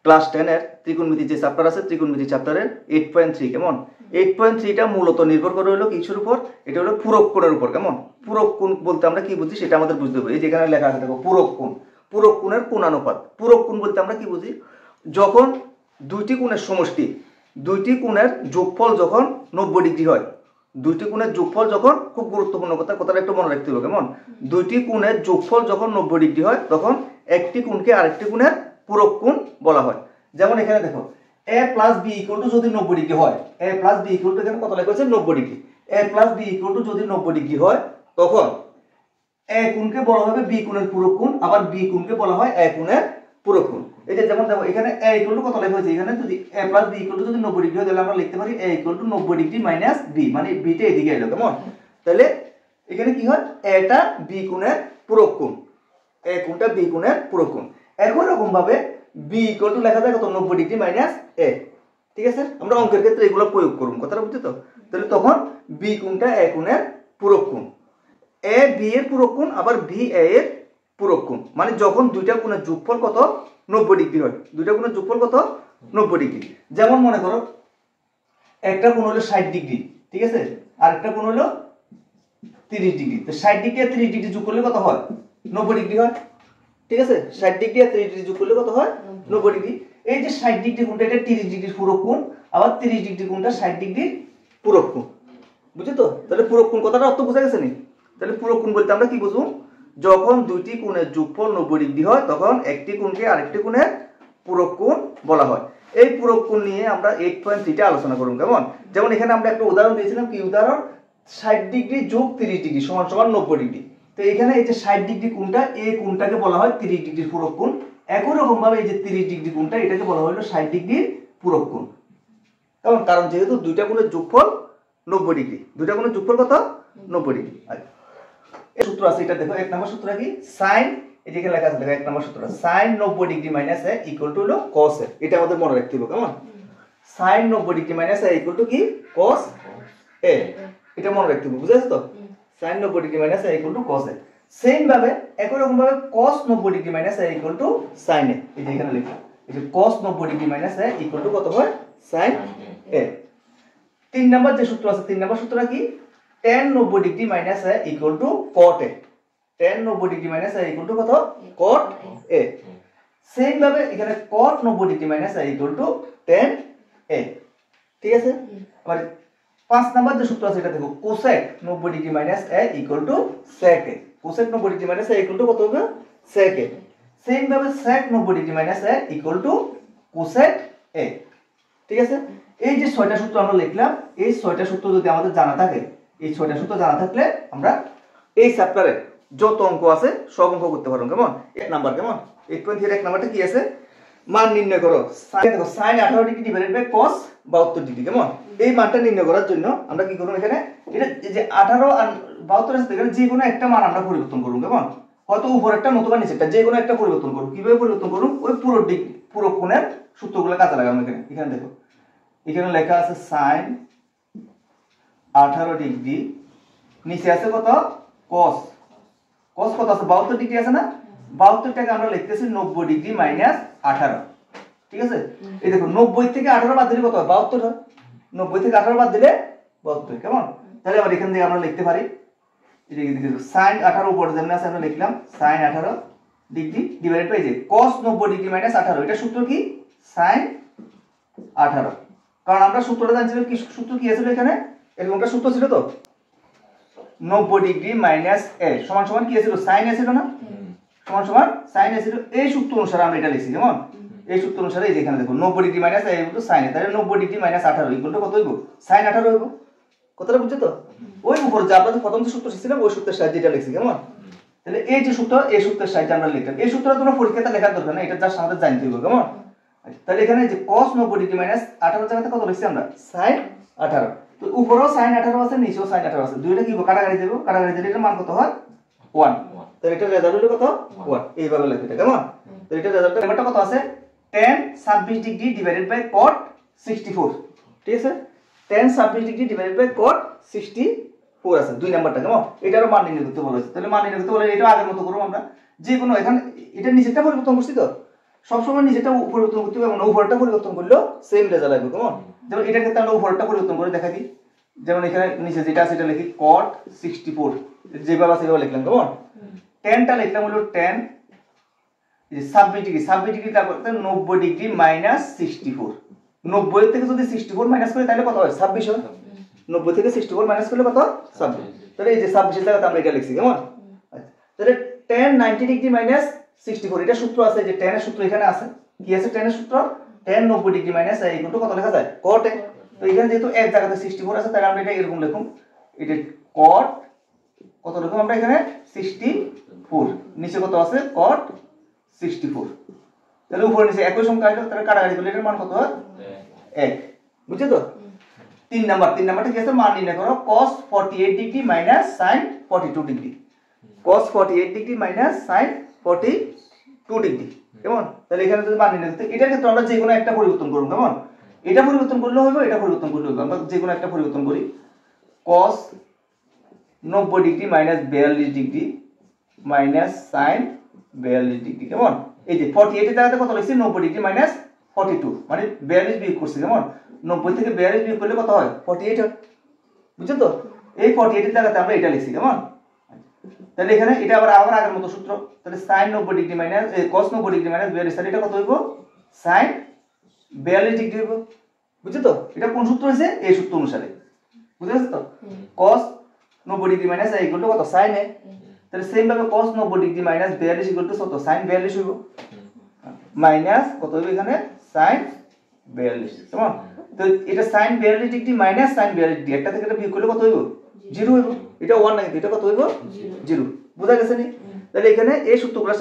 Class 10 এর ত্রিকোণমিতি যে চ্যাপ্টার আছে ত্রিকোণমিতি চ্যাপ্টারের 8.3 কেমন 8.3টা মূলত নির্ভর করে হলো কিসের উপর এটা হলো পূরক কোণের উপর কেমন পূরক কোণ বলতে আমরা কি বুঝি সেটা আমাদের বুঝতে হবে এই যেখানে লেখা আছে দেখো পূরক কোণের কোণানুপাত পূরক কোণ বলতে আমরা কি বুঝি যখন দুইটি কোণের সমষ্টি দুইটি কোণের যোগফল যখন 90 ডিগ্রি হয় দুইটি কোণের যোগফল যখন খুব গুরুত্বপূর্ণ কথাটা একটু মনে রাখতে হবে কেমন দুইটি কোণের যোগফল যখন 90 ডিগ্রি হয় তখন একটি কোণকে আরেকটি কোণের পূরক কোণ বলা হয় যেমন এখানে দেখো a plus b equal to যদি 90 ডিগ্রি হয় a plus b equal to এখানে কত লেখা আছে 90 degree a plus b equal to যদি 90 ডিগ্রি হয় তখন a কোণকে বলা হবে b কোণের পূরক কোণ আবার b কোণকে বলা হয় a কোণের পূরক কোণ এই যে যেমন দেখো এখানে a equal to কত লেখা হয়েছে এখানে যদি a plus b equal to যদি 90 ডিগ্রি হয় তাহলে আমরা লিখতে পারি a equal to 90 degree minus b মানে b টা এদিকে এলো কেমন তাহলে এখানে কি হয় a টা b কোণের পূরক কোণ a কোণটা b কোণের পূরক কোণ একই রকম ভাবে b equal to লেখা যায় কত 90 ডিগ্রি minus a ঠিক আছে আমরা অঙ্কের ক্ষেত্রে এগুলো প্রয়োগ করব কথাটা বুঝছো তো তাহলে তখন b কোণটা a কোণের পূরক কোণ a b এর পূরক কোণ আবার b a এর পূরক কোণ মানে যখন দুইটা কোণের যোগফল কত 90 ডিগ্রি হয় দুইটা কোণের যোগফল কত 90 ডিগ্রি যেমন মনে করো একটা কোণ হলো 60 ডিগ্রি ঠিক আছে আর একটা কোণ হলো 30 ডিগ্রি তো 60 ডিগ্রি আর 30 ডিগ্রি যোগ করলে কত হয় 90 ডিগ্রি হয় ঠিক আছে 60 ডিগ্রি আর 30 ডিগ্রি যোগ করলে কত হয় 90 ডিগ্রি এই যে 60 ডিগ্রি কোণটা এটা 30 ডিগ্রির পূরক কোণ আবার 30 ডিগ্রি কোণটা 60 ডিগ্রির পূরক কোণ বুঝছো তো তাহলে পূরক কোণ কথাটা অর্থ বোঝা গেছে নি তাহলে পূরক কোণ বলতে আমরা কি বুঝবো যখন দুইটি কোণের যোগফল 90 ডিগ্রি হয় তখন একটি কোণকে আরেকটি কোণের পূরক কোণ বলা হয় এই পূরক কোণ নিয়ে আমরা 8.3 টা আলোচনা করব কেমন যেমন এখানে আমরা একটা উদাহরণ দিয়েছিলাম কি উদাহরণ 60 ডিগ্রি যোগ 30 ডিগ্রি সমান সমান 90 ডিগ্রি তো এখানে এই যে 60 ডিগ্রি কোণটা এই কোণটাকে বলা হয় 30 ডিগ্রির পূরক কোণ একই রকম ভাবে এই যে 30 ডিগ্রি কোণটা এটাকে বলা হলো 60 ডিগ্রির পূরক কোণ কারণ যেহেতু দুইটা কোণের যোগফল 90 ডিগ্রি দুইটা কোণের যোগফল কত 90 ডিগ্রি এই সূত্র আছে এটা দেখো এক নম্বর সূত্র কি sin এদিকে লেখা আছে দেখো এক নম্বর সূত্র sin 90 degree minus a equal to হলো cos a এটা আমাদের মনে রাখতে হবে কেমন sin 90 degree minus a equal to কি cos a এটা মনে রাখতে হবে বুঝাছো তো sin 90 degree minus a equal to cos a same ভাবে একই রকম ভাবে cos 90 degree minus a equal to sin a এই যে এখানে লেখা এই যে cos 90 degree minus a equal to কত হয় sin a তিন নাম্বার যে সূত্র আছে তিন নাম্বার সূত্রটা কি tan 90 degree minus a equal to cot a tan 90 degree minus a equal to কত cot a সেম ভাবে এখানে cot 90 degree minus a equal to tan a ঠিক আছে আবার পাঁচ নাম্বার যে সূত্র আছে এটা দেখো cosec 90 degree minus a equal to sec a cosec 90 degree minus a equal to কত হবে sec a সেম ভাবে sec 90 degree minus a equal to cosec a ঠিক আছে এই যে ছয়টা সূত্র আমরা লিখলাম এই ছয়টা সূত্র যদি আমাদের জানা থাকে এই ছয়টা সূত্র জানা থাকলে আমরা এই চ্যাপ্টারে যত অঙ্ক আছে সব অঙ্ক করতে পারবো কেমন এক নাম্বার কেমন 8.3 এক নাম্বারটা কি আছে মান নির্ণয় করো দেখো sin 18 degree divided by cos 72 degree কেমন এই মানটা নির্ণয় করার জন্য আমরা কি করব এখানে এটা যে 18 আর 72 আছে এখানে যে কোনো একটা মান আমরা পরিবর্তন করব কেমন হয়তো উপরেরটা নতুবা নিচেরটা যে কোনো একটা পরিবর্তন করব কিভাবে পরিবর্তন করব ওই পুরো কোণের সূত্রগুলো কাজে লাগাবো এখানে দেখো এখানে লেখা আছে sin 18 ডিগ্রি নিচে আছে কত cos কত আছে 72 ডিগ্রি আছে না 72 টাকে আমরা লিখতেছি 90 ডিগ্রি মাইনাস 18 ঠিক আছে এই দেখো 90 থেকে 18 বাদ দিলে কত হয় 72 হয় 90 থেকে 18 বাদ দিলে 72 কেমন তাহলে আবার এখান থেকে আমরা লিখতে পারি এদিকে দেখো sin 18 উপরে যেমন আছে আমরা লিখলাম sin 18 ডিগ্রি ডিভাইডেড বাই যে cos 90 ডিগ্রি মাইনাস 18 এটা সূত্র কি sin 18 কারণ আমরা সূত্রটা জানছিলাম কি সূত্র কি আছে এখানে এরকম একটা সূত্র ছিল তো 90 ডিগ্রি মাইনাস a সমান সমান কি ছিল sin a ছিল না সমান সমান sin a ছিল এই সূত্র অনুসারে আমরা এটা লিখছি কেমন এই সূত্র অনুসারে এই যেখানে দেখো 90 degree minus a equal to sin a তাহলে 90 ডিগ্রি মাইনাস 18 ইকুয়াল টু কত হইব sin 18 হইব কথাটা বুঝছো তো ওই উপরে যে আমরা প্রথম যে সূত্র শিখছিলাম ওই সূত্রের সাহায্যে এটা লিখছি কেমন তাহলে এই যে সূত্র এই সূত্রের সাহায্যে আমরা লিখলাম এই সূত্রটা তোমরা পরীক্ষাতে লেখার দরকার না এটা জাস্ট আমাদের জানতে হবে কেমন তাহলে এখানে যে cos 90 ডিগ্রি মাইনাস 18 জায়গাতে কত লিখছি আমরা sin 18 তো উপরেও sin 18 আছে নিচেও sin 18 আছে দুইটা কি কাটাকাটি দেব কাটাকাটি দিলে এর মান কত হয় 1 তাহলে এটা রেজাল্ট হলো কত 1 এইভাবে লিখতে এটা কেমন তো এটা রেজাল্টটা নাম্বারটা কত আছে tan 26 degree divided by cot 64 ঠিক আছে tan 26 degree divided by cot 64 আছে দুই নাম্বারটা কেমন এটারও মান নির্ণয় করতে বলা হয়েছে তাহলে মান নির্ণয় করতে বলে এটা আগের মতো করব আমরা যে কোনো এখানে এটা নিচেরটা পরিবর্তন করছি তো সবসময় নিজেটা পরিবর্তন করতে হবে, এবং উপরটা পরিবর্তন করলেও সেম রেজাল্ট আসবে। কেমন? যেমন এটার ক্ষেত্রে আমরা উপরটা পরিবর্তন করে দেখা দিই। যেমন এখানে নিচে যেটা আছে এটা লিখি cot 64, যেভাবে আছে সেভাবে লিখলাম। কেমন? টেনটা লিখলাম হলো টেন 26 ডিগ্রি, 26 ডিগ্রি তারপর 90 ডিগ্রি মাইনাস 64। 90 থেকে যদি 64 মাইনাস করি তাহলে কত হয়? 26 হয়। 90 থেকে 64 মাইনাস করলে কত? 26। তাহলে এই যে 26 এর জায়গাতে আমরা এটা লিখছি। কেমন? তাহলে tan 90 ডিগ্রি মাইনাস 64, এটা সূত্র আছে, যে tan এর সূত্র এখানে আছে। কি আছে tan এর সূত্র? tan 90 degree minus a equal to কত লেখা যায়? cot a। তো এখানে যেহেতু এক জায়গাতে 64 আছে তাহলে আমরা এটা এরকম লিখুম, এটা cot কত লিখুম আমরা এখানে 64, নিচে কত আছে? cot 64। তাহলে উপরে নিচে একই সংখ্যা আসলে তাহলে কাটাকাটি করলে এটার মান কত হয়? 1। বুঝছো তো? 3 নাম্বারটা কি আছে? মান নির্ণয় করো cos 48 degree minus sin 42 degree. cos 48 degree minus sin 42 degree. কেমন? তাহলে এখানে যদি মান নির্ণয় করতে, এটার ক্ষেত্রে আমরা যে কোনো একটা পরিবর্তন করব। কেমন? এটা পরিবর্তন করলে হবে, এটা পরিবর্তন করলে হবে। আমরা যে কোনো একটা পরিবর্তন করি। cos 90 degree minus 42 degree minus sin 42 degree. কেমন? এই যে 48 এর জায়গাতে কত লিখছি? 90 ডিগ্রি মাইনাস 42, মানে 42 বিয়োগ করছি। কেমন? 90 থেকে 42 বিয়োগ করলে কত হয়? 48 হয়। বুঝছো তো? এই 48 এর জায়গাতে আমরা এটা লিখছি। কেমন? তাহলে এখানে এটা আবার আগের মতো সূত্র। তাহলে sin 90 degree minus cos 90 degree minus 42, তাহলে এটা কত হইব? sin 42 ডিগ্রি হইব। বুঝছো তো? এটা কোন সূত্র হইছে? এই সূত্র অনুসারে। বুঝতে পারছো তো? cos 90 degree minus a equal to কত? sin a। তাহলে সেম ভাবে cos 90 degree minus 42 equal to কত? sin 42 হইব। মাইনাস কত হইব এখানে? sin 42। কেমন? তো এটা sin 42 degree minus sin 42 degree, একটা থেকে এটা বিয়োগ করলে কত হইব? 0 হইব। এটা 1 না, কিন্তু এটা কত হইব? 0। বুঝা গেছে নি? তাহলে এখানে এই সূত্রগুলো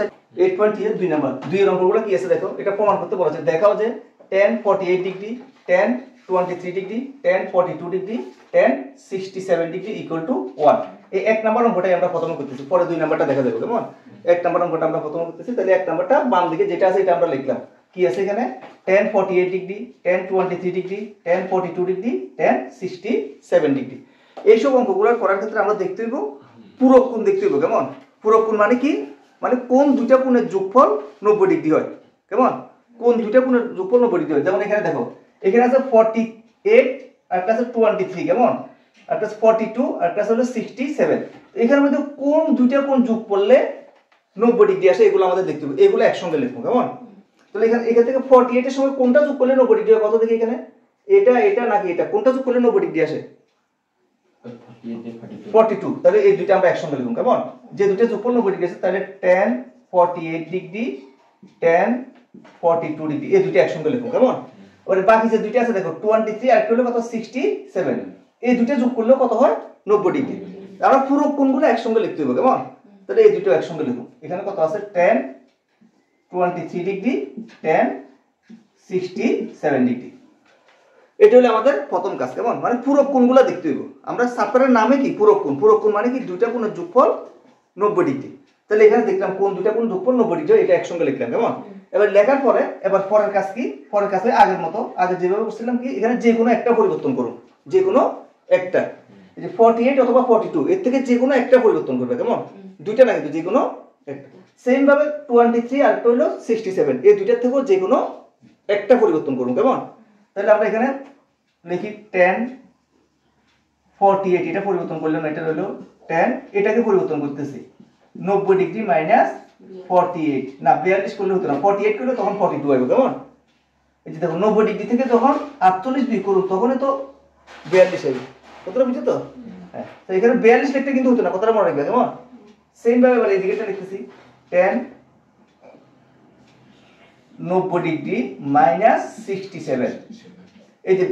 8.3 এর 2 নাম্বার, 2 এর অঙ্কগুলো কি আছে দেখো। এটা প্রমাণ করতে বলেছে। দেখাও যে tan 48 degree, tan 23 degree, tan 42 degree, tan 67 degree equal to 1। এই এক নাম্বার অঙ্কটাই আমরা প্রথমে করতেছি, পরে 2 নাম্বারটা দেখা যাবে। কেমন? এক নাম্বার অঙ্কটা আমরা প্রথমে করতেছি। তাহলে এক নাম্বারটা বাম দিকে যেটা আছে এটা আমরা লিখলাম। কি আছে এখানে? tan 48 degree, tan 23 degree, tan 42 degree, tan 67 degree. এইসব অঙ্কগুলো করার ক্ষেত্রে আমরা দেখতে হইব পূরক কোণ দেখতে হইব। কেমন? পূরক কোণ মানে কি? মানে কোন দুইটা কোণের যোগফল 90 ডিগ্রি হয়। কেমন? কোন দুইটা কোণের যোগফল 90 ডিগ্রি হয়। যেমন এখানে দেখো, এখানে আছে 48 আর একটা আছে 23। কেমন? আর একটা আছে 42 আর একটা হলো 67। এখানের মধ্যে কোন দুইটা কোণ যোগ করলে 90 ডিগ্রি আসে এগুলো আমাদের দেখতে হবে। এগুলো একসঙ্গে লিখবো। কেমন? তাহলে এখান থেকে 48 এর সঙ্গে কোনটা যোগ করলে 90 ডিগ্রি হয়? কত দেখি এখানে, এটা নাকি এটা, কোনটা যোগ করলে 90 ডিগ্রি আসে? 42। তাহলে এই দুইটা আমরা একসঙ্গে লিখব। কেমন? যে দুইটা যোগফল 90 ডিগ্রি আছে তাহলে tan 48 ডিগ্রি, tan 42 ডিগ্রি, এই দুইটা একসঙ্গে লিখব। কেমন? আর বাকি যে দুইটা আছে দেখো 23 আর একটা হলো কত? 67। এই দুইটা যোগ করলে কত হয়? 90 ডিগ্রি। আমরা পুরো কোণগুলো একসঙ্গে লিখতে হবে। কেমন? তাহলে এই দুটো একসঙ্গে লিখব। এখানে কত আছে? tan 23 degree, tan 67 degree. এটা হলো আমাদের প্রথম কাজ। কেমন? মানে পূরক কোণগুলো দেখতে হইব। আমরা চ্যাপ্টারের নামে কি? পূরক কোণ। পূরক কোণ মানে কি? দুইটা কোণের যোগফল 90 ডিগ্রি। তাহলে এখানে দেখলাম কোন দুইটা কোণ যোগফল 90 ডিগ্রি, এটা একসঙ্গে লিখলাম। কেমন? এবার লেখার পরে এবার পরের কাজ কি? পরের কাজে আগের মতো, আগে যেভাবে করছিলাম কি, এখানে যে কোনো একটা পরিবর্তন করুন। যে কোনো একটা, এই যে 48 অথবা 42 এর থেকে যে কোনো একটা পরিবর্তন করবে। কেমন? দুইটা না, কিন্তু যে কোনো একটা। সেম ভাবে 23 আর একটা হলো 67, এই দুইটার থেকেও যে কোনো একটা পরিবর্তন করুন। কেমন? তাহলে আমরা এখানে লিখি tan 48, এটা পরিবর্তন করলাম, এটা হলো tan, এটাকে পরিবর্তন করতেছি 90 ডিগ্রি মাইনাস 48, না 42 করলে হতো না, 48 করলে তখন 42 হবে। কেমন? এই যে দেখো 90 ডিগ্রি থেকে যখন 48 বিয়োগ করব তখনই তো 42 হবে। কতটা বুঝছো তো? হ্যাঁ। তো এখানে 42 লিখতে কিন্তু হতো না, কতটা মনে রাখবে। কেমন? সেম ভাবে এবার এই দিকেটা লিখতেছি tan 90 ডিগ্রি মাইনাস 67, এই যে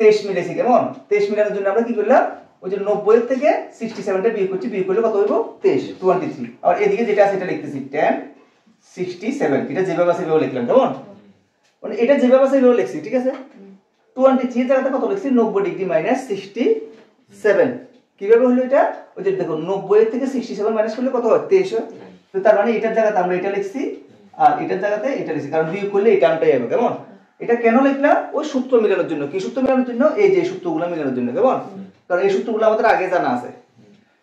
23 মিলেছে। কেমন? 23 মিলানোর জন্য আমরা কি করলাম? ওই যে 90 এর থেকে 67টা বিয়োগ করছি, বিয়োগ করলে কত হইব? 23। আর এদিকে যেটা আছে এটা লিখতেছি tan 67, এটা যেভাবে আছে সেভাবে লিখলাম। কেমন? মানে এটা যেভাবে আছে সেভাবে লিখছি, ঠিক আছে? 23 এর জায়গাতে কত লিখছি? 90 ডিগ্রি মাইনাস 67। কিভাবে হলো এটা? ওই যে দেখো 90 এর থেকে 67 মাইনাস করলে কত হয়? 23 হয়। তো তার মানে এটার জায়গাতে আমরা এটা লিখছি আর এটার জায়গাতে এটা লিখছি, কারণ বিয়োগ করলে এই টার্মটাই হবে। কেমন? এটা কেন লিখলাম? ওই সূত্র মেলানোর জন্য। কি সূত্র মেলানোর জন্য? এই যে সূত্রগুলো মেলানোর জন্য। কেমন? কারণ এই সূত্রগুলো আমাদের আগে জানা আছে।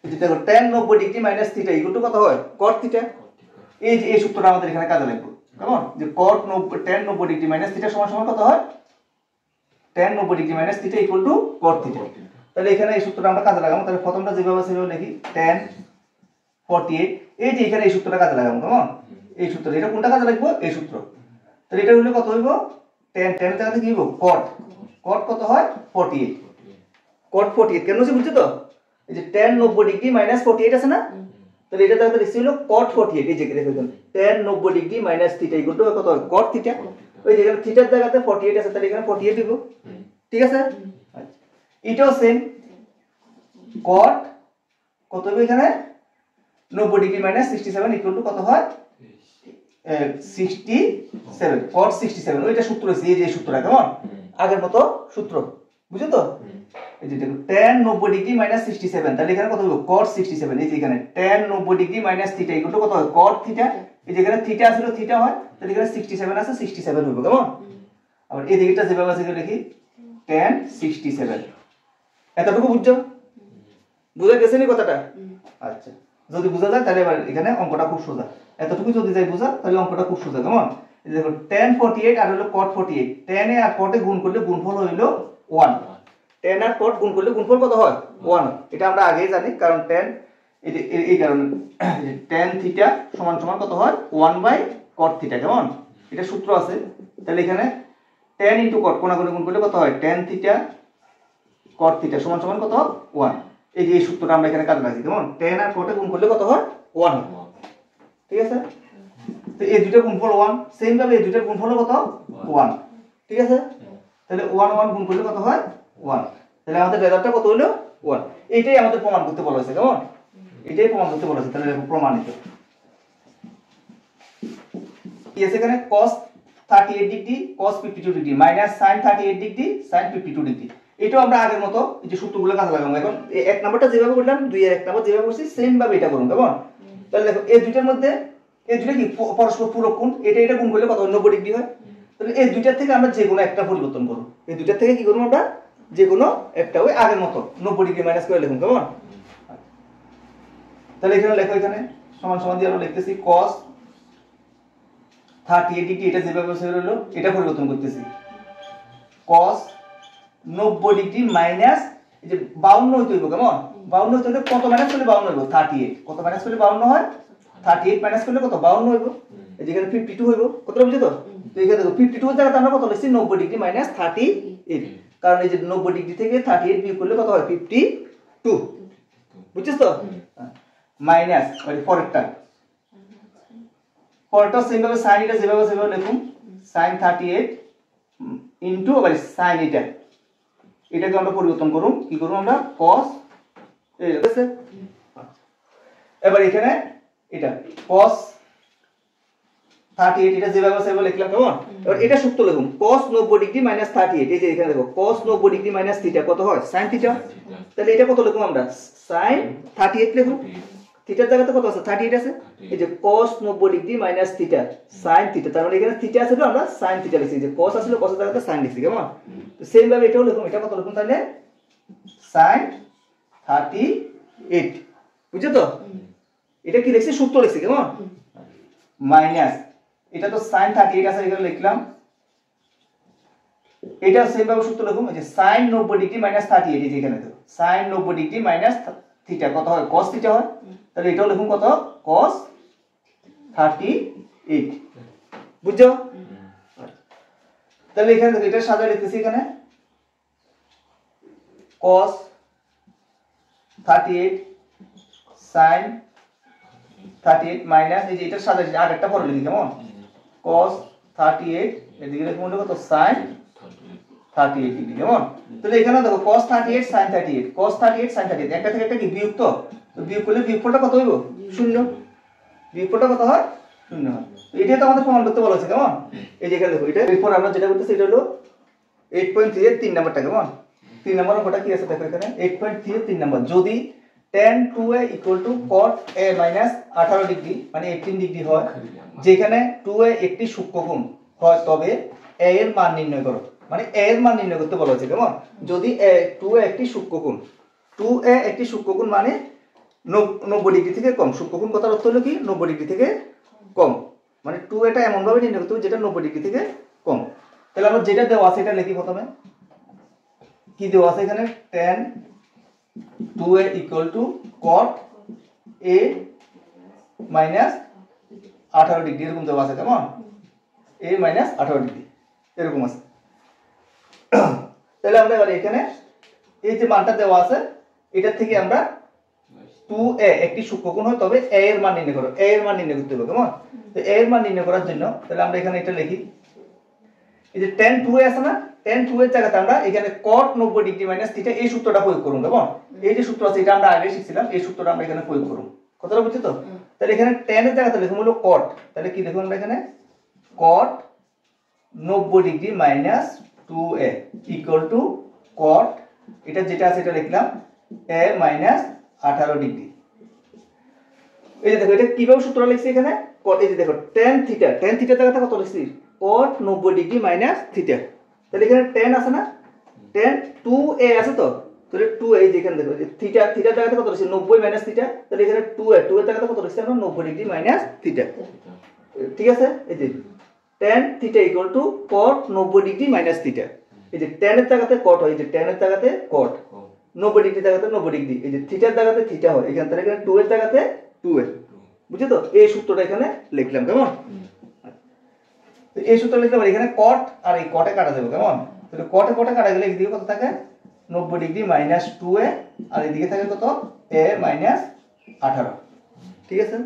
এই যে দেখো tan 90 degree minus theta equal to কত হয়? cot theta. এই যে এই সূত্রটা আমাদের এখানে কাজে লাগবে। কেমন যে cot 10 90 ডিগ্রি মাইনাস থিটা সমান সমান কত হয় 10 90 degree minus theta equal to cot theta. তাহলে এখানে এই সূত্রটা আমরা কাজে লাগাবো। তাহলে প্রথমটা যেভাবে সেভাবে লিখি tan 48 এই যে এখানে এই সূত্রটা কাজে লাগাবো। কেমন এই সূত্র এটা কোনটা কাজে লাগবে এই সূত্র। তাহলে এটা হলো কত হইব 10 10 এর জায়গাতে কি হইব cot কত হয় 48 cot 48 কেন হচ্ছে বুঝছো তো এই যে tan 90 ডিগ্রি মাইনাস 48 আছে না তাহলে এটা জায়গাতে লিখছি হলো cot 48 এই যে রেখে দেন tan 90 degree minus theta equal to কত হয় cot থিটা। ওই যে এখানে থিটার জায়গাতে 48 আছে তাহলে এখানে 48 দিব। ঠিক আছে আচ্ছা এটাও সেম cot কত হবে এখানে 90 ডিগ্রি মাইনাস 67 ইকুয়াল টু কত হয় 67 cot 67 ওইটা সূত্র আছে এই যে সূত্রটা কেমন আগের মতো সূত্র বুঝছো তো এই যে দেখো tan 90 ডিগ্রি মাইনাস 67 তাহলে এখানে কত হবে cot 67 এই যে এখানে tan 90 degree minus theta equal to কত হয় cot থিটা এই যে এখানে থিটা ছিল থিটা হয় তাহলে এখানে 67 আছে 67 হবে কেমন। আবার এই দিকটা যেভাবে আছে লিখি tan 67 এতটুকু বুঝছো বুঝা গেছে নি কথাটা আচ্ছা যদি বোঝা যায় তাহলে এবার এখানে অঙ্কটা খুব সোজা এতটুকু যদি যাই বোঝা তাহলে অঙ্কটা খুব সোজা কেমন এই দেখো tan 48 আর হলো cot 48 tan এ আর cot এ গুণ করলে গুণফল হইলো 1 tan আর cot গুণ করলে গুণফল কত হয় 1 এটা আমরা আগেই জানি কারণ tan এই কারণে tan থিটা সমান সমান কত হয় 1/cot থিটা কেমন এটা সূত্র আছে। তাহলে এখানে tan * cot কোণাগুণে গুণ করলে কত হয় tan থিটা cot থিটা সমান সমান কত 1 এই যে এই সূত্রটা আমরা এখানে কাজে লাগাই কেমন tan আর cot এ গুণ করলে কত হয় 1 ঠিক আছে। তো এই দুইটা গুণফল 1 সেম ভাবে এই দুইটার গুণফল কত 1 ঠিক আছে। তাহলে 1 1 গুণ করলে কত হয় 1 তাহলে আমাদের রেজাল্টটা কত হলো 1 এইটাই আমাদের প্রমাণ করতে বলা হয়েছে কেমন এটাই প্রমাণ করতে বলা হয়েছে। তাহলে প্রমাণিত কি আছে এখানে cos 38 degree cos 52 degree minus sin 38 degree sin 52 degree এটাও আমরা আগের মতো এই যে সূত্রগুলো কাজে লাগাবো। এখন এক নাম্বারটা যেভাবে করলাম 2 এর এক নাম্বার যেভাবে করছি সেম ভাবে এটা করুন কেমন। তাহলে দেখো এই দুইটার মধ্যে এই দুইটা কি পরস্পর পূরক কোণ এটা গুণ করলে কত 90 ডিগ্রি হয়। তাহলে এই দুইটার থেকে আমরা যে কোনো একটা পরিবর্তন করব এই দুইটার থেকে কি করব আমরা যে কোনো একটা ওই আগের মতো 90 ডিগ্রি মাইনাস করে লিখুন কেমন। তাহলে এখানে লেখো এখানে সমান সমান দিয়ে আমরা লিখতেছি cos 38 ডিগ্রি এটা যেভাবে সেভাবে হলো এটা পরিবর্তন করতেছি cos 90 ডিগ্রি মাইনাস এই যে 52 হইতে হইব কেমন 52 হইতে কত মাইনাস করলে 52 হইব 38 কত মাইনাস করলে 52 হয় 38 মাইনাস করলে কত 52 হইব এই যে এখানে 52 হইব কতটা বুঝছো তো। তো এখানে দেখো 52 এর জায়গাতে আমরা কত লিখছি 90 ডিগ্রি মাইনাস 38 কারণ এই যে 90 ডিগ্রি থেকে 38 বিয়োগ করলে কত হয় 52 বুঝছিস তো মাইনাস মানে পরেরটা সেম ভাবে sin এটা যেভাবে সেভাবে লিখুন sin 38 ইনটু আবার sin এটাকে আমরা পরিবর্তন করুন কি করব আমরা cos এই আছে এবার এখানে এটা cos 38 এটা যেভাবে সেভাবে লিখলাম কেমন। এবার এটা সূত্র লিখুন cos 90 ডিগ্রি মাইনাস 38 এই যে এখানে দেখো cos 90 ডিগ্রি মাইনাস থিটা কত হয় sin থিটা। তাহলে এটা কত লিখুন আমরা sin 38 লিখুন থিটার জায়গাতে কত আছে 38 আছে এই যে cos 90 degree minus theta sin theta তার মানে এখানে থিটা আছে তো আমরা sin থিটা লিখছি যে cos আসলে cos এর জায়গাতে sin লিখছি কেমন। তো সেম ভাবে এটাও লিখুন এটা কত লিখুন তাহলে sin 38 বুঝছো তো এটা কি লিখছি সূত্র লিখছি কেমন মাইনাস এটা তো sin 38 আছে এখানে লিখলাম এটা সেম ভাবে সূত্র লিখুন এই যে sin 90 ডিগ্রি মাইনাস 38 এই যে এখানে তো sin 90 ডিগ্রি মাইনাস থিটা কত হয় cos থিটা হয়। তাহলে এটাও লিখুন কত cos 38 বুঝছো। তাহলে এখানে এটা সাজায় লিখতেছি এখানে cos 38 sin 38 মাইনাস এই যে এটা সাজায় আগেরটা পরে লিখি কেমন cos 38 এদিকে লিখুন কত sin 38 ডিগ্রি কেমন। তাহলে এখানে দেখো cos 38 sin 38 cos 38 sin 38 একটা থেকে একটা কি বিয়োগ তো বিয়োগ করলে বিয়োগফলটা কত হইব 0 বিয়োগফলটা কত হয় 0 হয়। তো এটাই তো আমাদের প্রমাণ করতে বলা হয়েছে কেমন এই যে এখানে দেখো এটা এরপর আমরা যেটা করতেছি এটা হলো 8.3 এর 3 নাম্বারটা কেমন 3 নাম্বার অঙ্কটা কি আছে দেখো এখানে 8.3 এর 3 নাম্বার যদি tan 2a cot a 18 degree মানে 18 ডিগ্রি হয় যেখানে 2a একটি সূক্ষ্মকোণ হয় তবে a এর মান নির্ণয় করো মানে a এর মান নির্ণয় করতে বলা হয়েছে কেমন। যদি 2a একটি সূক্ষ্মকোণ 2a একটি সূক্ষ্মকোণ মানে 90 ডিগ্রি থেকে কম সূক্ষ্মকোণ কথার অর্থ হলো কি 90 ডিগ্রি থেকে কম মানে 2a টা এমন ভাবে নির্ণয় করতে হবে যেটা 90 ডিগ্রি থেকে কম। তাহলে আমরা যেটা দেওয়া আছে এটা লিখি প্রথমে। কি দেওয়া আছে এখানে tan 2a cot a minus 18 degree এরকম দেওয়া আছে, কেমন a minus 18 ডিগ্রি এরকম আছে। তাহলে আমরা এবার এখানে এই যে মানটা দেওয়া আছে এটার থেকে আমরা 2a একটি সূক্ষ্মকোণ হয় তবে a এর মান নির্ণয় করো, a এর মান নির্ণয় করতে হবে, কেমন। তো a এর মান নির্ণয় করার জন্য তাহলে আমরা এখানে এটা লিখি, এই যে tan 2a আছে না, tan 2 এর জায়গাতে আমরা এখানে cot 90 ডিগ্রি মাইনাস থিটা এই সূত্রটা প্রয়োগ করব, কেমন। এই যে সূত্র আছে এটা আমরা আগে শিখছিলাম, এই সূত্রটা আমরা এখানে প্রয়োগ করব। কথাটা বুঝছো তো? তাহলে এখানে tan এর জায়গাতে লিখব হলো cot, তাহলে কি লিখব আমরা এখানে cot 90 degree minus 2a equal to cot এটা যেটা আছে এটা লিখলাম a মাইনাস 18 ডিগ্রি। এই যে দেখো এটা কিভাবে সূত্রটা লিখছি এখানে cot, এই যে দেখো tan থিটা, tan থিটার জায়গাতে কত লিখছি cot 90 ডিগ্রি মাইনাস থিটা। তাহলে এখানে tan আছে না, tan 2a আছে তো, তাহলে 2a এই যে এখানে দেখো যে থিটা, থিটার জায়গাতে কত লিখছি 90 মাইনাস থিটা, তাহলে এখানে 2a, 2 এর জায়গাতে কত লিখছি আমরা 90 ডিগ্রি মাইনাস থিটা। ঠিক আছে, এই যে tan theta equal to cot 90 degree minus theta. এই যে tan এর জায়গাতে cot হয়, এই যে tan এর জায়গাতে cot, 90 ডিগ্রি জায়গাতে 90 ডিগ্রি, এই যে থিটার জায়গাতে থিটা হয় এখানে, তাহলে এখানে 2 এর জায়গাতে 2a। বুঝছো তো? এই সূত্রটা এখানে লিখলাম, কেমন। তো এই সূত্র লিখলাম, এখানে cot আর এই cot এ কাটা যাবে, কেমন। তাহলে cot এ cot এ কাটা গেলে এদিকে কত থাকে 90 ডিগ্রি মাইনাস 2a আর এদিকে থাকে কত a মাইনাস 18। ঠিক আছে,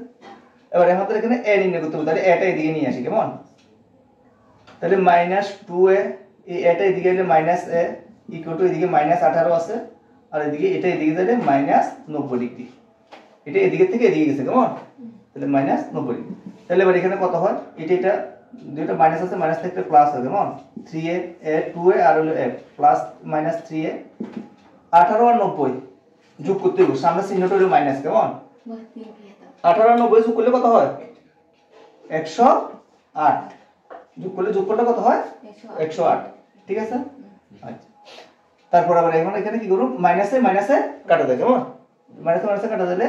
এবার আমাদের এখানে a নির্ণয় করতে হবে, তাহলে a টা এদিকে নিয়ে আসি, কেমন। তাহলে মাইনাস 2a এই a টা এদিকে এলে মাইনাস a ইকুয়াল টু এদিকে মাইনাস 18 আছে আর এদিকে এটা এদিকে যাবে মাইনাস 90 ডিগ্রি, এটা এদিকে থেকে এদিকে গেছে, কেমন। তাহলে মাইনাস 90 ডিগ্রি। তাহলে এবার এখানে কত হয়, এটা দুটো মাইনাস আছে, মাইনাস থেকে প্লাস হবে, কেমন। 3a 2a আর হলো a প্লাস মাইনাস 3a 18 আর 90 যোগ করতে হবে, সামনে চিহ্নটা হলো মাইনাস, কেমন। 18 আর 90 যোগ করলে কত হয় 108, যোগ করলে যোগফলটা কত হয় 108। ঠিক আছে, আচ্ছা। তারপর আবার এখন এখানে কি করব, মাইনাসে মাইনাসে কাটা যায়, কেমন। মাইনাসে মাইনাসে কাটা দিলে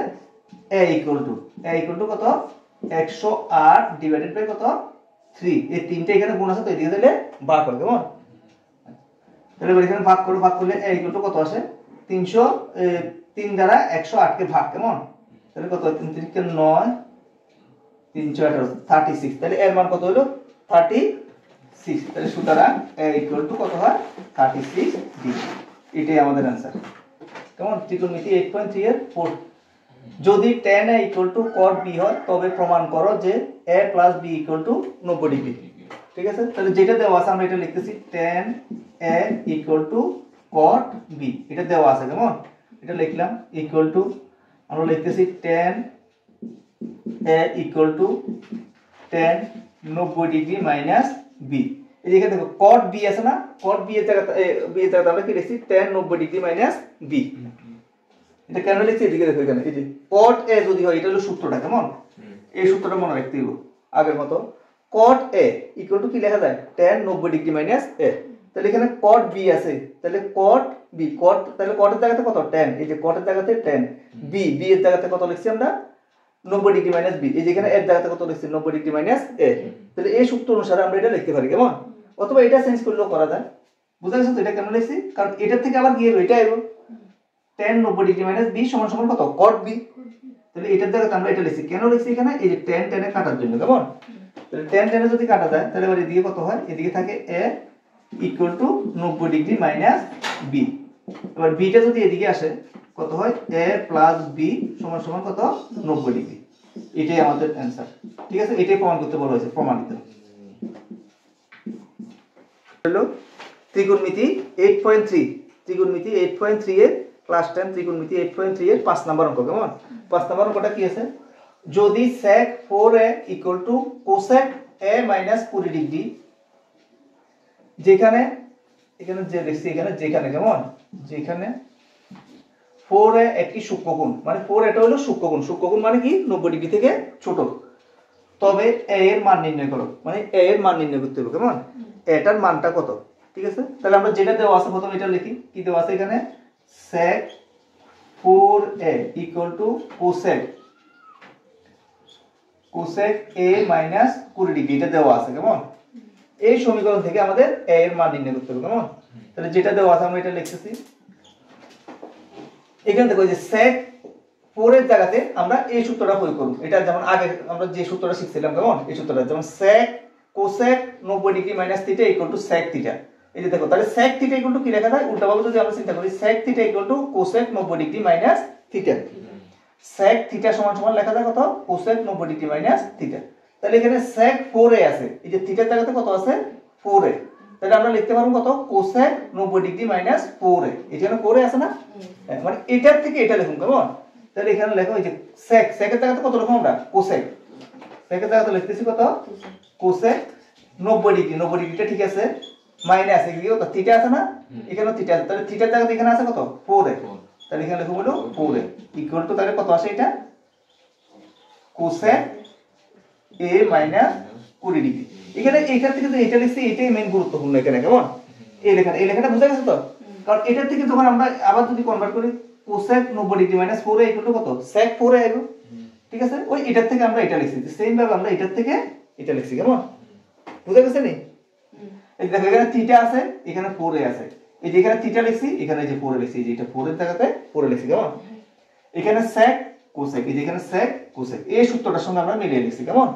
a ইকুয়াল টু কত 108 ডিভাইডেড বাই কত 3, এই তিনটা এখানে গুণ আছে তো এদিকে দিলে ভাগ হয়, কেমন। তাহলে এবার এখানে ভাগ করলে a ইকুয়াল টু কত আসে 3 দ্বারা 108 কে ভাগ, কেমন। তাহলে কত 3 3 কে 9 318 36, তাহলে এর মান কত হলো 36। তাহলে সুতরাং a ইকুয়াল টু কত হয় 36 ডিগ্রি। এটাই আমাদের आंसर, কেমন। ত্রিকোণমিতি 8.3 এর 4। যদি tan a equal to cot b হয় তবে প্রমাণ করো যে a plus b equal to 90 degree. ঠিক আছে, তাহলে যেটা দেওয়া আছে আমরা এটা লিখতেছি tan a equal to cot b, এটা দেওয়া আছে, কেমন। এটা লিখলাম ইকুয়াল টু আমরা লিখতেছি tan a equal to tan 90 degree minus b। এই যে এখানে দেখো cot b আছে না, cot b এর জায়গাতে আমরা কি লিখছি tan 90 ডিগ্রি মাইনাস b। এটা কেন লিখছি এদিকে দেখো, এখানে এই যে cot a যদি হয় এটা হলো সূত্রটা, কেমন। এই সূত্রটা মনে রাখতে হবে আগের মতো, cot a ইকুয়াল টু কি লেখা যায় tan 90 ডিগ্রি মাইনাস a। তাহলে এখানে cot b আছে, তাহলে cot b তাহলে cot এর জায়গাতে কত tan, এই যে cot এর জায়গাতে tan, b এর জায়গাতে কত লিখছি আমরা 90 ডিগ্রি মাইনাস b, এই যে এখানে এর জায়গাতে কত লিখছি 90 ডিগ্রি মাইনাস a। তাহলে এই সূত্র অনুসারে আমরা এটা লিখতে পারি, কেমন। অথবা এটা চেঞ্জ করলেও করা যায়, বুঝা গেছে তো। এটা কেন লিখছি, কারণ এটার থেকে আবার গিয়ে এটা আইবো tan 90 ডিগ্রি মাইনাস b সমান সমান কত cot b। তাহলে এটার জায়গাতে আমরা এটা লিখছি, কেন লিখছি এখানে, এই যে tan এ কাটার জন্য, কেমন। তাহলে tan এ যদি কাটা যায় তাহলে এবার এদিকে কত হয়, এদিকে থাকে a equal to 90 degree minus b। এবার b টা যদি এদিকে আসে কত হয় a প্লাস b সমান সমান কত 90 ডিগ্রি। এটাই আমাদের आंसर। ঠিক আছে, এটাই প্রমাণ করতে বলা হয়েছে, প্রমাণিত হলো ত্রিকোণমিতি 8.3। ত্রিকোণমিতি 8.3 এর ক্লাস 10 ত্রিকোণমিতি 8.3 এর 5 নাম্বার অঙ্ক, কেমন। 5 নাম্বার অঙ্কটা কি আছে, যদি sec 4a equal to cosec a minus 20 degree, যেখানে এখানে যে দেখছি এখানে যেখানে, কেমন, যেখানে 4a একটি সূক্ষ্মকোণ, মানে 4 এটা হলো সূক্ষ্মকোণ, সূক্ষ্মকোণ মানে কি 90 ডিগ্রি থেকে ছোট, তবে a এর মান নির্ণয় করো, মানে a এর মান নির্ণয় করতে হবে, কেমন। এটার মানটা কত। ঠিক আছে, তাহলে আমরা যেটা দেওয়া আছে প্রথমে এটা লিখি, কি দেওয়া আছে এখানে sec 4a equal to cosec cosec a minus 20 degree এটা দেওয়া আছে কেমন। এই সমীকরণ থেকে আমাদের a এর মান নির্ণয় করতে হবে কেমন। তাহলে যেটা দেওয়া আছে আমরা এটা লিখতেছি। এখানে দেখো যে sec 4 এর জায়গাতে আমরা এই সূত্রটা প্রয়োগ করব। এটা যেমন আগে আমরা যে সূত্রটা শিখছিলাম কেমন, এই সূত্রটা যেমন sec cosec 90 degree minus theta equal to sec theta. এই যে দেখো তাহলে sec থিটা ইকুয়াল টু কি লেখা যায়, উল্টাভাবে যদি আমরা চিন্তা করি sec theta equal to cosec 90 degree minus theta. sec theta সমান সমান লেখা যায় কত, cosec 90 ডিগ্রি মাইনাস থিটা। তাহলে এখানে sec 4a আছে, এই যে থিটার জায়গাতে কত আছে 4a, তাহলে আমরা লিখতে পারবো কত cosec 90 ডিগ্রি মাইনাস 4a। এখানে 4a আছে না, মানে এটার থেকে এটা লিখুন কেমন। তাহলে এখানে লেখো এই যে sec এর জায়গাতে কত লিখবো আমরা cosec, sec এর জায়গাতে লিখতেছি কত cosec 90 ডিগ্রি, 90 ডিগ্রিটা ঠিক আছে, মাইনাস এদিকে কত থিটা আছে না, এখানেও থিটা আছে, তাহলে থিটার জায়গাতে এখানে আছে কত 4a, তাহলে এখানে লিখবো হলো 4a ইকুয়াল টু তাহলে কত আসে এটা cosec a মাইনাস 20 ডিগ্রি। এখানে এইখান থেকে যে এটা লিখছি এটাই মেইন গুরুত্বপূর্ণ এখানে কেমন, এই লেখাটা বুঝা গেছে তো। কারণ এটার থেকে যখন আমরা আবার যদি কনভার্ট করি cosec 90 degree minus 4a equal to কত sec 4a আইব, ঠিক আছে। ওই এটার থেকে আমরা এটা লিখছি, সেম ভাবে আমরা এটার থেকে এটা লিখছি কেমন, বুঝা গেছে নি। এই দেখো এখানে থিটা আছে, এখানে 4a আছে, এই যে এখানে থিটা লিখছি, এখানে এই যে 4a লিখছি, এই যে এটা 4 এর জায়গাতে 4a লিখছি কেমন। এখানে sec cosec, এই যে এখানে sec cosec, এই সূত্রটার সঙ্গে আমরা মিলিয়ে লিখছি কেমন,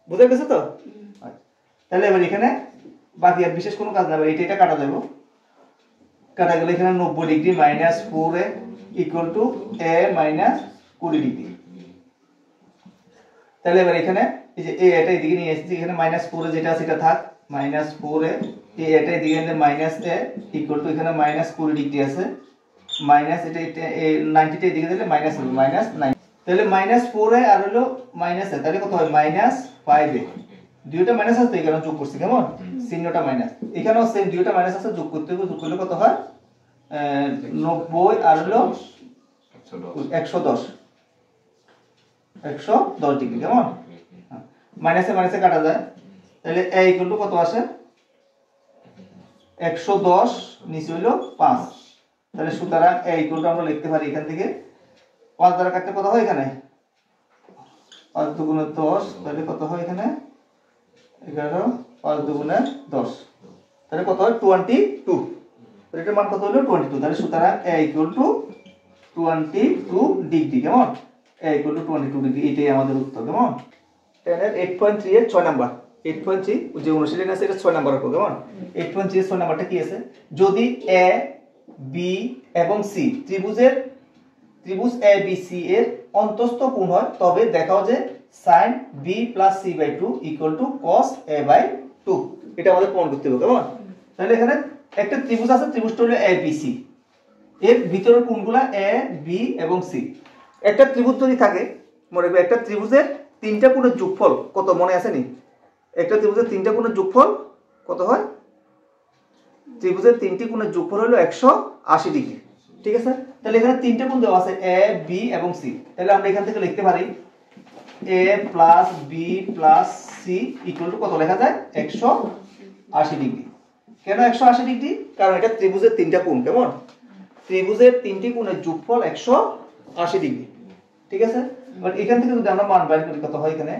বুঝা গেছে তো। তাহলে এবার এখানে বাকি আর বিশেষ কোনো কাজ না, এটা কাটা যাবে, কাটা গেলে এখানে 90 degree minus 4a equal to a minus 20 degree. তাহলে এবার এখানে এই যে a এটা এদিকে নিয়ে এসেছি, এখানে মাইনাস 4a যেটা আছে এটা থাক, মাইনাস 4a এটা এদিকে এনে মাইনাস a ইকুয়াল টু এখানে মাইনাস 20 ডিগ্রি আছে, মাইনাস এটা 90 টা এদিকে দিলে মাইনাস হবে মাইনাস 9, তাহলে মাইনাস 4a আর হলো মাইনাস a, তাহলে কত হয় মাইনাস 5a। দুইটা মাইনাস আছে এই কারণে যোগ করছি কেমন, চিহ্নটা মাইনাস, এখানেও সেম দুইটা মাইনাস আছে, যোগ করতে হবে, যোগ করলে কত হয় 90 আর হলো 110 ডিগ্রি কেমন। মাইনাসে মাইনাসে কাটা যায়, তাহলে a ইকুয়াল টু কত আসে 110 নিচে হলো 5, তাহলে সুতরাং a ইকুয়াল টু আমরা লিখতে পারি এখান থেকে 5 দ্বারা কাটলে কত হয় এখানে 5 দুগুণে 10, তাহলে কত হয় এখানে 11, 5 দুগুণে 10, তাহলে কত হয় 22, তাহলে এটার মান কত হলো 22, তাহলে সুতরাং a ইকুয়াল টু 22 ডিগ্রি কেমন, a ইকুয়াল টু 22 ডিগ্রি, এটাই আমাদের উত্তর কেমন। 10 এর 8.3 এর 6 নাম্বার, 8.3 যে অনুশীলন আছে এটা 6 নাম্বার হবে কেমন। 8.3 এর 6 নাম্বারটা কি আছে, যদি a b এবং c ত্রিভুজ a b c এর অন্তস্থ কোণ হয় তবে দেখাও যে sin b plus c by 2 equal to cos a by 2, এটা আমাদের প্রমাণ করতে হবে কেমন। তাহলে এখানে একটা ত্রিভুজ আছে, ত্রিভুজটা হলো a b c, এর ভিতরের কোণগুলা a b এবং c। একটা ত্রিভুজ যদি থাকে, মনে রাখবে একটা ত্রিভুজের তিনটা কোণের যোগফল কত মনে আছে নি, একটা ত্রিভুজের তিনটা কোণের যোগফল কত হয়, ত্রিভুজের তিনটি কোণের যোগফল হলো 180 ডিগ্রি, ঠিক আছে। তাহলে এখানে তিনটা কোণ দেওয়া আছে a b এবং c, তাহলে আমরা এখান থেকে লিখতে পারি a plus b plus c equal to কত লেখা যায় 180 ডিগ্রি। কেন 180 ডিগ্রি, কারণ এটা ত্রিভুজের তিনটা কোণ কেমন, ত্রিভুজের তিনটি কোণের যোগফল 180 ডিগ্রি, ঠিক আছে। বাট এখান থেকে যদি আমরা মান বাইর করি কত হয় এখানে,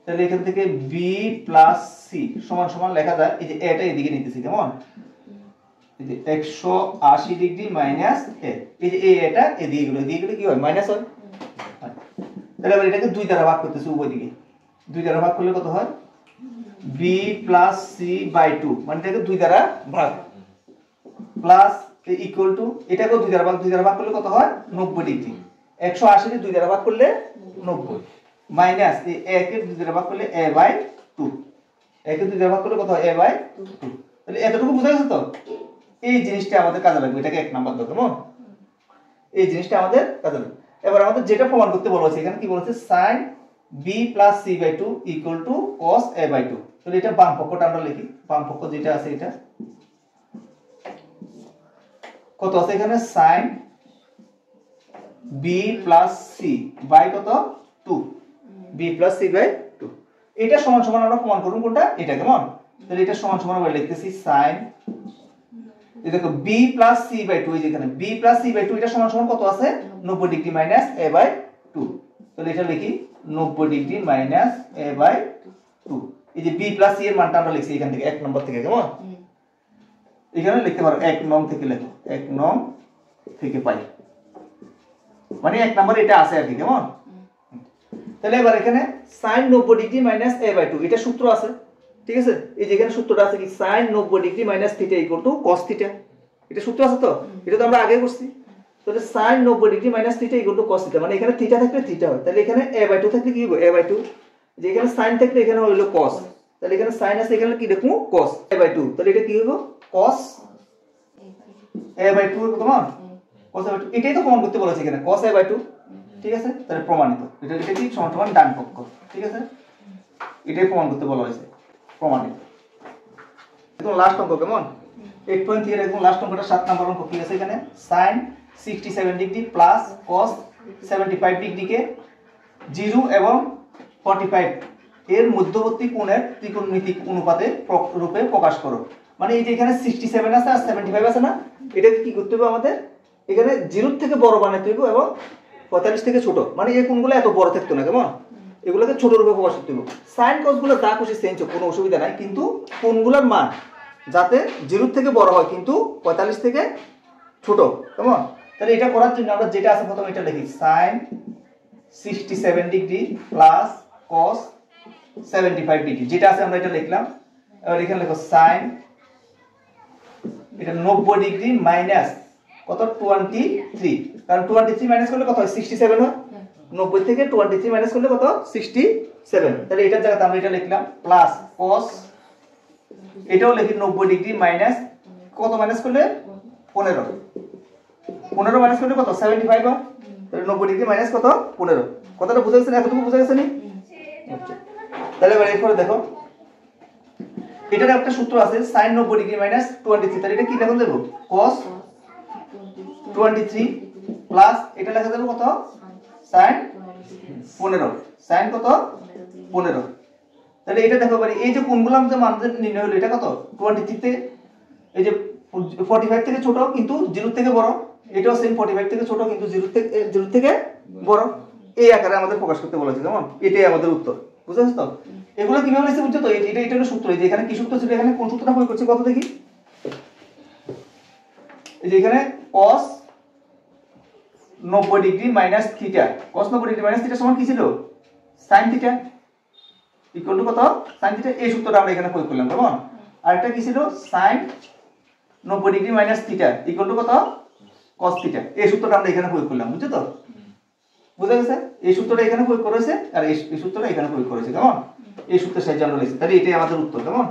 তাহলে এখান থেকে b plus c সমান সমান লেখা যায়, এই যে এটা এদিকে নিতেছি কেমন, এই যে 180 ডিগ্রি মাইনাস a, এই যে এটা এদিকে গেলে কি হয় মাইনাস হয়। তাহলে আমরা এটাকে 2 দ্বারা ভাগ করতেছি, উভয় দিকে 2 দ্বারা ভাগ করলে কত হয় b plus c by 2, মানে এটাকে 2 দ্বারা ভাগ প্লাস ইকুয়াল টু এটাকে 2 দ্বারা ভাগ করলে কত হয় 90 ডিগ্রি, 180 কে 2 দ্বারা ভাগ করলে 90, মাইনাস এই a কে 2 দ্বারা ভাগ করলে a by 2, a কে 2 দ্বারা ভাগ করলে কত হয় a by 2। তাহলে এতটুকু বুঝা গেছে তো, এই জিনিসটা আমাদের কাজে লাগবে, এটাকে 1 নাম্বার দাও কেমন, এই জিনিসটা আমাদের কাজে লাগবে। এবার আমাদের যেটা প্রমাণ করতে বলেছে এখানে কি বলেছে sin b plus c by 2 equal to cos a by 2, তাহলে এটা বাম পক্ষটা আমরা লিখি, বাম পক্ষ যেটা আছে এটা কত আছে এখানে sin b plus c by কত 2, b plus c by 2, এটা সমান সমান আমরা প্রমাণ করব কোনটা এটা কেমন। তাহলে এটা সমান সমান আমরা লিখতেছি sin, এই দেখো b plus c by 2, এই যেখানে b plus c by 2 এটা সমান সমান কত আছে 90 ডিগ্রি মাইনাস a by 2, তাহলে এটা লিখি 90 ডিগ্রি মাইনাস a/2। এই যে b প্লাস c এর মানটা আমরা লিখছি এখান থেকে 1 নম্বর থেকে, কেমন? এখানে লিখতে পারো 1 নং থেকে লেখো, 1 নং থেকে পাই, মানে 1 নম্বর এটা আছে আর কি, কেমন? তাহলে এবার এখানে sin 90 ডিগ্রি মাইনাস a/2 এটা সূত্র আছে, ঠিক আছে? এই যে এখানে সূত্রটা আছে কি, sin 90 degree minus theta equal to cos theta, এটা সূত্র আছে তো, এটা তো আমরা আগে করছি। তাহলে sin 90 degree minus theta equal to cos theta, মানে এখানে থিটা থাকলে থিটা হয়, তাহলে এখানে a/2 থাকলে কি হবে, a/2, যে এখানে sin থাকলে এখানে হলো cos, তাহলে এখানে sin আছে এখানে কি দেখো cos a/2, তাহলে এটা কি হবে cos a/2 হবে, কেমন? cos a/2, এটাই তো প্রমাণ করতে বলেছে এখানে cos a/2, ঠিক আছে? তাহলে প্রমাণিত, এটা কি সমান সমান ডান পক্ষ, ঠিক আছে? এটাই প্রমাণ করতে বলা হয়েছে, প্রমাণিত। এখন লাস্ট অঙ্ক, কেমন? 8.3 এর একদম লাস্ট অঙ্কটা 7 নাম্বার অঙ্ক, কি আছে এখানে, sin 67 ডিগ্রি প্লাস cos 75 ডিগ্রিকে 0 এবং 45 এর মধ্যবর্তী কোণের ত্রিকোণমিতিক অনুপাতে রূপে প্রকাশ করো। মানে এই যে এখানে 67 আছে আর 75 আছে না, এটাকে কি করতে হবে আমাদের, এখানে 0 থেকে বড় বানাতে হবে এবং 45 থেকে ছোট, মানে এই কোণগুলো এত বড় থাকতো না, কেমন? এগুলোকে ছোট রূপে প্রকাশ করতে হবে। sin cos গুলো যা খুশি চেঞ্জ হোক, কোনো অসুবিধা নাই, কিন্তু কোণগুলোর মান যাতে 0 থেকে বড় হয় কিন্তু 45 থেকে ছোট, কেমন? তাহলে এটা করার জন্য আমরা যেটা আছে প্রথমে এটা লিখি, sin 67 degree plus cos 75 degree, যেটা আছে আমরা এটা লিখলাম। এবার এখানে লেখো sin এটা 90 ডিগ্রি মাইনাস কত 23, কারণ 23 মাইনাস করলে কত হয় 67 হয়, 90 থেকে 23 মাইনাস করলে কত 67, তাহলে এটার জায়গাতে আমরা এটা লিখলাম প্লাস cos, এটাও লিখি 90 ডিগ্রি মাইনাস কত মাইনাস করলে 15 মাইনাস করলে কত 75 হয়, তাহলে 90 ডিগ্রি মাইনাস কত 15, কথাটা বুঝা গেছে না? এতটুকু বুঝা গেছে নি? তাহলে এবার এরপরে দেখো এটার একটা সূত্র আছে sin 90 ডিগ্রি মাইনাস 23, তাহলে এটা কি লেখা দেব cos 23 প্লাস এটা লেখা দেব কত sin 15, sin কত 15, তাহলে এটা দেখো মানে এই যে কোণগুলো আমাদের মান নির্ণয় হলো, এটা কত 23 তে, এই যে 45 থেকে ছোট কিন্তু 0 থেকে বড়, এটাও সেম 45 থেকে ছোট কিন্তু 0 থেকে বড়, এই আকারে আমাদের প্রকাশ করতে বলেছে, কেমন? এটাই আমাদের উত্তর, বুঝছো তো? এগুলো কিভাবে লিখছি বুঝছো তো? এটা হলো সূত্র, এই যে এখানে কি সূত্র ছিল, এখানে কোন সূত্রটা প্রয়োগ করছি কত দেখি, এই যে এখানে cos 90 degree minus theta, cos 90 degree minus theta সমান কি ছিল sin থিটা ইকুয়াল টু কত sin থিটা, এই সূত্রটা আমরা এখানে প্রয়োগ করলাম, কেমন? আরেকটা কি ছিল sin 90 degree minus theta equal to কত cos থিটা, এই সূত্রটা আমরা এখানে প্রয়োগ করলাম, বুঝছো তো? বুঝা গেছে? এই সূত্রটা এখানে প্রয়োগ করেছে আর এই সূত্রটা এখানে প্রয়োগ করেছে, কেমন? এই সূত্রের সাহায্যে আমরা লিখছি, তাহলে এটাই আমাদের উত্তর, কেমন?